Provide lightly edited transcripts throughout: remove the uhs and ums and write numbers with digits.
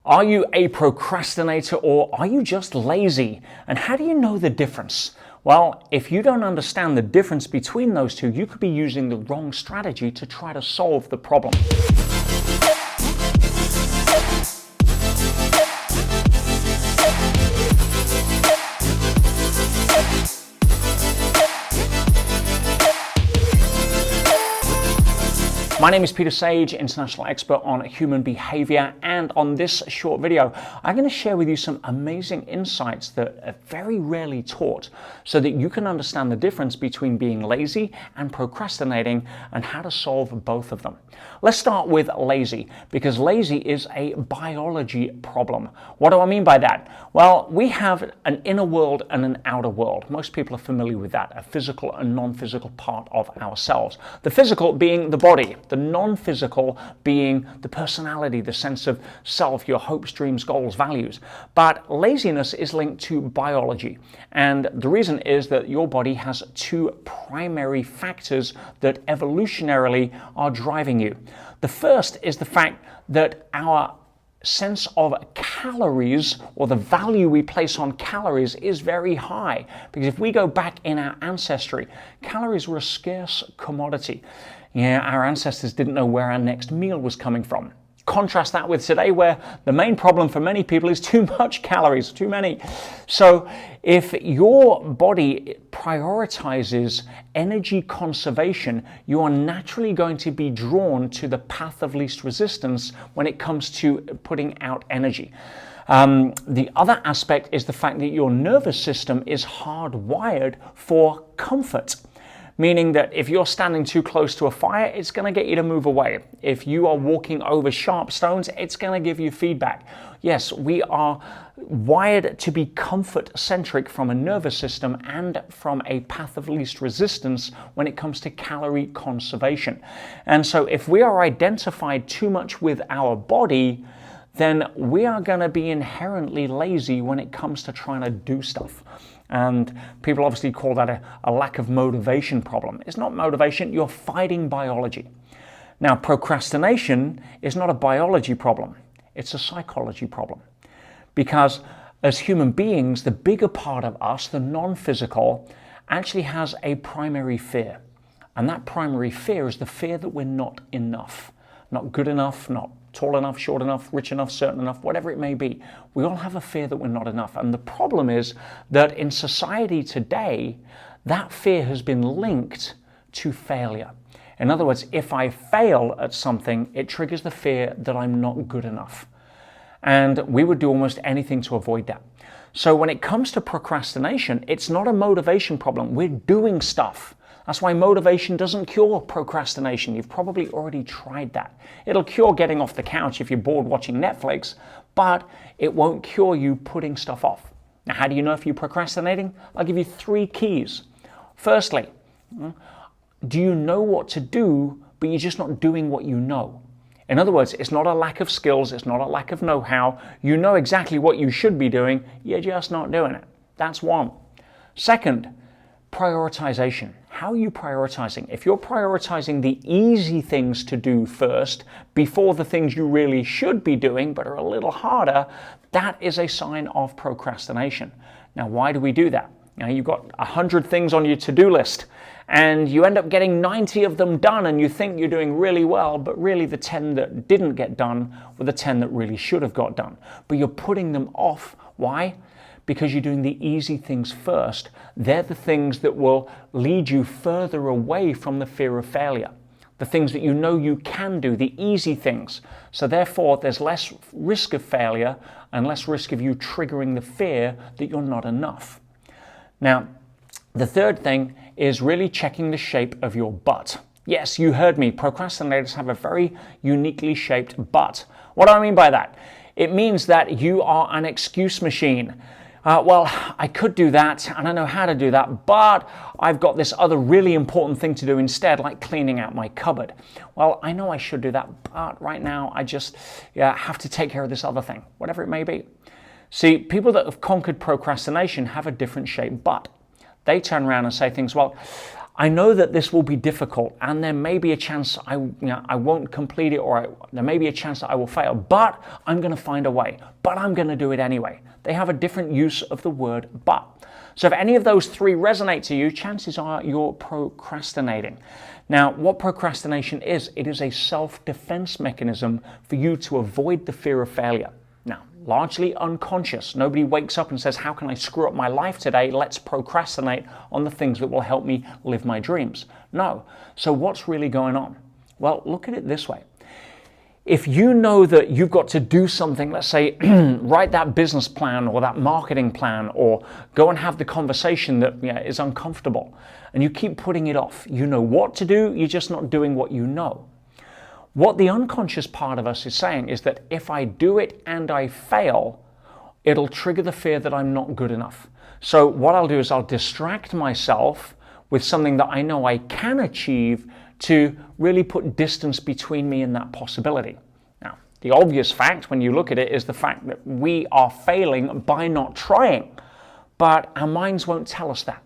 Are you a procrastinator or are you just lazy? And how do you know the difference? Well, if you don't understand the difference between those two, you could be using the wrong strategy to try to solve the problem. My name is Peter Sage, international expert on human behavior, and on this short video, I'm going to share with you some amazing insights that are very rarely taught so that you can understand the difference between being lazy and procrastinating and how to solve both of them. Let's start with lazy, because lazy is a biology problem. What do I mean by that? Well, we have an inner world and an outer world. Most people are familiar with that, a physical and non-physical part of ourselves. The physical being the body, the non-physical being the personality, the sense of self, your hopes, dreams, goals, values. But laziness is linked to biology. And the reason is that your body has two primary factors that evolutionarily are driving you. The first is the fact that our sense of calories, or the value we place on calories, is very high. Because if we go back in our ancestry, calories were a scarce commodity. Yeah, our ancestors didn't know where our next meal was coming from. Contrast that with today, where the main problem for many people is too much calories, too many. So if your body prioritizes energy conservation, you are naturally going to be drawn to the path of least resistance when it comes to putting out energy. The other aspect is the fact that your nervous system is hardwired for comfort. Meaning that if you're standing too close to a fire, it's going to get you to move away. If you are walking over sharp stones, it's going to give you feedback. Yes, we are wired to be comfort-centric from a nervous system and from a path of least resistance when it comes to calorie conservation. And so if we are identified too much with our body, then we are going to be inherently lazy when it comes to trying to do stuff. And people obviously call that a lack of motivation problem. It's not motivation, you're fighting biology. Now, procrastination is not a biology problem, it's a psychology problem. Because as human beings, the bigger part of us, the non-physical, actually has a primary fear. And that primary fear is the fear that we're not enough. Not good enough, not tall enough, short enough, rich enough, certain enough, whatever it may be. We all have a fear that we're not enough. And the problem is that in society today, that fear has been linked to failure. In other words, if I fail at something, it triggers the fear that I'm not good enough. And we would do almost anything to avoid that. So when it comes to procrastination, it's not a motivation problem. We're doing stuff. That's why motivation doesn't cure procrastination. You've probably already tried that. It'll cure getting off the couch if you're bored watching Netflix, but it won't cure you putting stuff off. Now, how do you know if you're procrastinating? I'll give you 3 keys. Firstly, do you know what to do, but you're just not doing what you know? In other words, it's not a lack of skills, it's not a lack of know-how. You know exactly what you should be doing, you're just not doing it. That's one. Second, prioritization. How are you prioritizing? If you're prioritizing the easy things to do first before the things you really should be doing but are a little harder, that is a sign of procrastination. Now, why do we do that? Now, you've got 100 things on your to-do list and you end up getting 90 of them done and you think you're doing really well, but really the 10 that didn't get done were the 10 that really should have got done. But you're putting them off. Why? Because you're doing the easy things first. They're the things that will lead you further away from the fear of failure. The things that you know you can do, the easy things. So therefore, there's less risk of failure and less risk of you triggering the fear that you're not enough. Now, the third thing is really checking the shape of your butt. Yes, you heard me. Procrastinators have a very uniquely shaped butt. What do I mean by that? It means that you are an excuse machine. Well, I could do that, and I know how to do that, but I've got this other really important thing to do instead, like cleaning out my cupboard. Well, I know I should do that, but right now I just have to take care of this other thing, whatever it may be. See, people that have conquered procrastination have a different shaped butt. They turn around and say things, well, I know that this will be difficult, and there may be a chance I won't complete it, or there may be a chance that I will fail, but I'm going to find a way, but I'm going to do it anyway. They have a different use of the word but. So if any of those three resonate to you, chances are you're procrastinating. Now, what procrastination is, it is a self-defense mechanism for you to avoid the fear of failure. Now, largely unconscious. Nobody wakes up and says, how can I screw up my life today? Let's procrastinate on the things that will help me live my dreams. No. So what's really going on? Well, look at it this way. If you know that you've got to do something, let's say, write that business plan or that marketing plan, or go and have the conversation that is uncomfortable, and you keep putting it off. You know what to do, you're just not doing what you know. What the unconscious part of us is saying is that if I do it and I fail, it'll trigger the fear that I'm not good enough. So what I'll do is I'll distract myself with something that I know I can achieve to really put distance between me and that possibility. Now, the obvious fact when you look at it is the fact that we are failing by not trying, but our minds won't tell us that.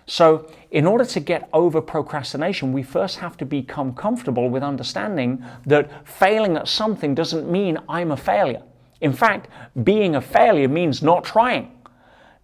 So in order to get over procrastination, we first have to become comfortable with understanding that failing at something doesn't mean I'm a failure. In fact, being a failure means not trying.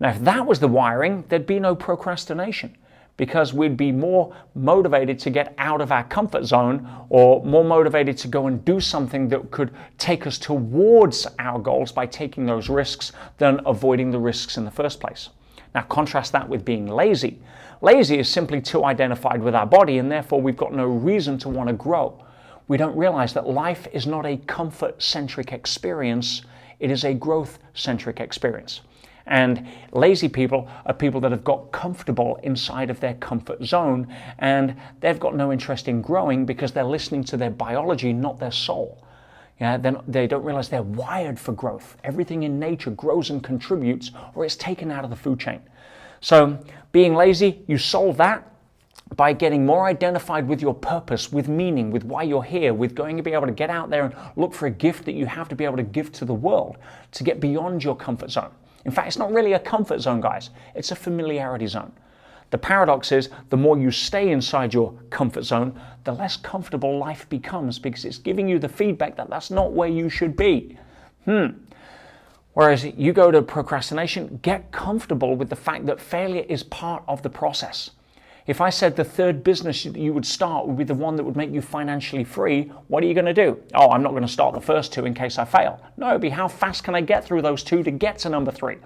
Now, if that was the wiring, there'd be no procrastination, because we'd be more motivated to get out of our comfort zone, or more motivated to go and do something that could take us towards our goals by taking those risks than avoiding the risks in the first place. Now, contrast that with being lazy. Lazy is simply too identified with our body, and therefore we've got no reason to want to grow. We don't realize that life is not a comfort-centric experience, it is a growth-centric experience. And lazy people are people that have got comfortable inside of their comfort zone, and they've got no interest in growing because they're listening to their biology, not their soul. Then they don't realize they're wired for growth. Everything in nature grows and contributes, or it's taken out of the food chain. So being lazy, you solve that by getting more identified with your purpose, with meaning, with why you're here, with going to be able to get out there and look for a gift that you have to be able to give to the world, to get beyond your comfort zone. In fact, it's not really a comfort zone, guys. It's a familiarity zone. The paradox is, the more you stay inside your comfort zone, the less comfortable life becomes, because it's giving you the feedback that that's not where you should be. Whereas you go to procrastination, get comfortable with the fact that failure is part of the process. If I said the third business that you would start would be the one that would make you financially free, what are you going to do? Oh, I'm not going to start the first two in case I fail. No, it'd be how fast can I get through those two to get to number three?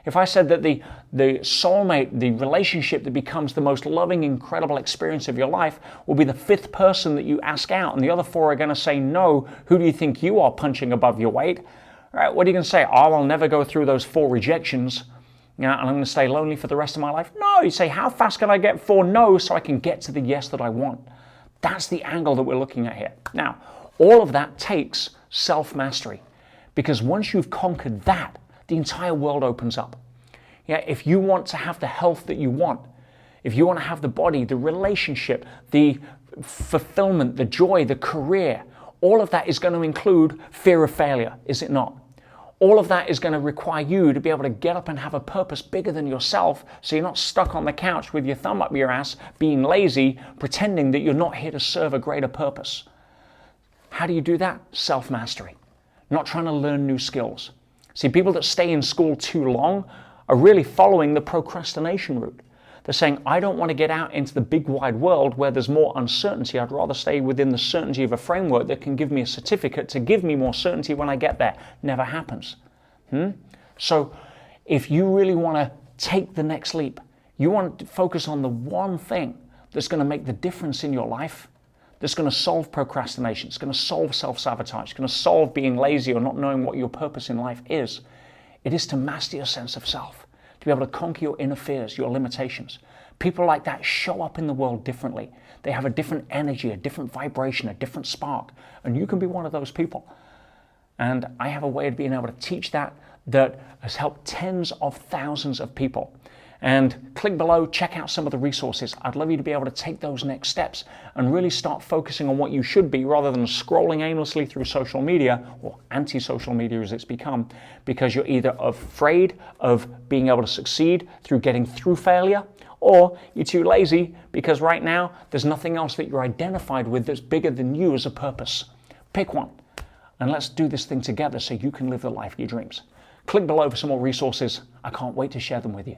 If I said that the soulmate, the relationship that becomes the most loving, incredible experience of your life will be the fifth person that you ask out, and the other four are going to say no, who do you think you are, punching above your weight? All right, what are you going to say? Oh, I'll never go through those 4 rejections. And I'm going to stay lonely for the rest of my life? No, you say, how fast can I get 4 no's so I can get to the yes that I want? That's the angle that we're looking at here. Now, all of that takes self-mastery, because once you've conquered that, the entire world opens up. If you want to have the health that you want, if you want to have the body, the relationship, the fulfillment, the joy, the career, all of that is going to include fear of failure, is it not? All of that is going to require you to be able to get up and have a purpose bigger than yourself, so you're not stuck on the couch with your thumb up your ass, being lazy, pretending that you're not here to serve a greater purpose. How do you do that? Self-mastery. Not trying to learn new skills. See, people that stay in school too long are really following the procrastination route. They're saying, I don't want to get out into the big wide world where there's more uncertainty. I'd rather stay within the certainty of a framework that can give me a certificate to give me more certainty when I get there. Never happens. So if you really want to take the next leap, you want to focus on the one thing that's going to make the difference in your life, that's going to solve procrastination, it's going to solve self-sabotage, it's going to solve being lazy or not knowing what your purpose in life is. It is to master your sense of self, to be able to conquer your inner fears, your limitations. People like that show up in the world differently. They have a different energy, a different vibration, a different spark, and you can be one of those people. And I have a way of being able to teach that has helped tens of thousands of people. And click below, check out some of the resources. I'd love you to be able to take those next steps and really start focusing on what you should be, rather than scrolling aimlessly through social media, or anti-social media as it's become, because you're either afraid of being able to succeed through getting through failure, or you're too lazy because right now there's nothing else that you're identified with that's bigger than you as a purpose. Pick one, and let's do this thing together so you can live the life of your dreams. Click below for some more resources. I can't wait to share them with you.